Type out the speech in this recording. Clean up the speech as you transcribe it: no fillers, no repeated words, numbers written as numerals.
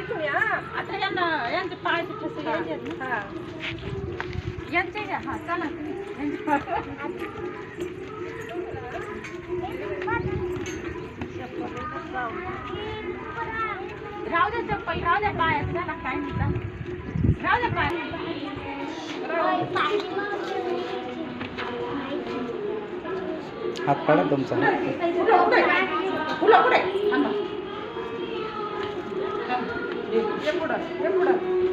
इथून या आता यांचे पाय कसं यायचे ना यांचे घ्या हा चला राहू द्या चप्पल राहू द्या पायात चला काय नाही राहू द्या पाय हात काढा तुमचा फुलं पुढे ये पुढं